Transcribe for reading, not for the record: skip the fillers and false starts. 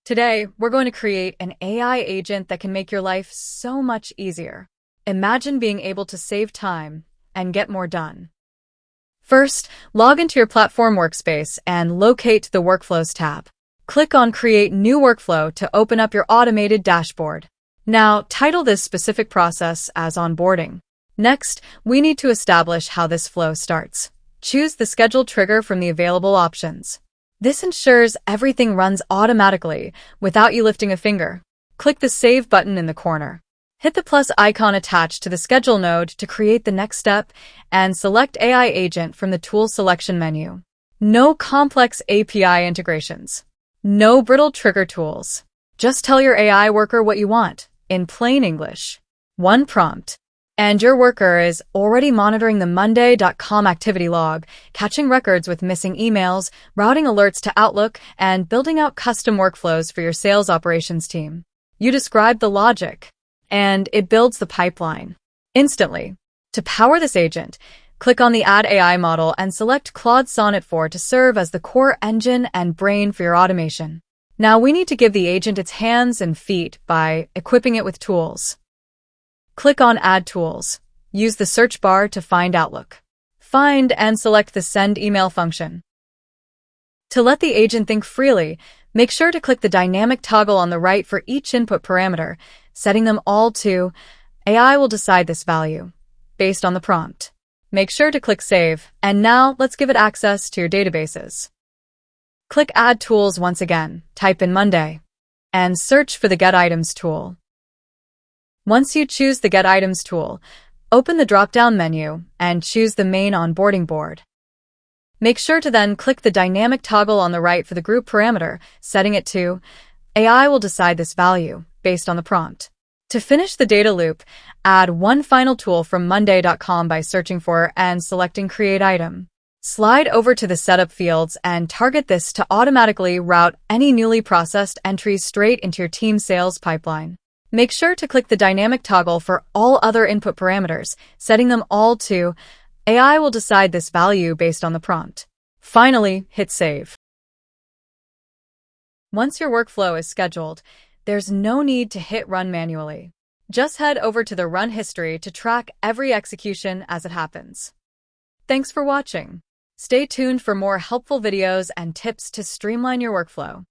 Today, we're going to create an AI agent that can make your life so much easier. Imagine being able to save time and get more done. First, log into your platform Workspace and locate the Workflows tab. Click on Create New Workflow to open up your automated dashboard. Now, title this specific process as Onboarding. Next, we need to establish how this flow starts. Choose the Schedule trigger from the available options. This ensures everything runs automatically without you lifting a finger. Click the Save button in the corner. Hit the plus icon attached to the Schedule node to create the next step and select AI Agent from the Tool selection menu. No complex API integrations. No brittle trigger tools. Just tell your AI worker what you want, in plain English. One prompt. And your worker is already monitoring the Monday.com activity log, catching records with missing emails, routing alerts to Outlook, and building out custom workflows for your sales operations team. You describe the logic, and it builds the pipeline instantly. To power this agent, click on the Add AI model and select Claude Sonnet 4 to serve as the core engine and brain for your automation. Now we need to give the agent its hands and feet by equipping it with tools. Click on Add Tools. Use the search bar to find Outlook. Find and select the Send Email function. To let the agent think freely, make sure to click the dynamic toggle on the right for each input parameter, setting them all to AI will decide this value, based on the prompt. Make sure to click Save, and now let's give it access to your databases. Click Add Tools once again, type in Monday, and search for the Get Items tool. Once you choose the Get Items tool, open the drop-down menu and choose the main onboarding board. Make sure to then click the dynamic toggle on the right for the group parameter, setting it to AI will decide this value based on the prompt. To finish the data loop, add one final tool from Monday.com by searching for and selecting Create Item. Slide over to the Setup fields and target this to automatically route any newly processed entries straight into your team sales pipeline. Make sure to click the dynamic toggle for all other input parameters, setting them all to AI will decide this value based on the prompt. Finally, hit Save. Once your workflow is scheduled, there's no need to hit Run manually. Just head over to the Run history to track every execution as it happens. Thanks for watching. Stay tuned for more helpful videos and tips to streamline your workflow.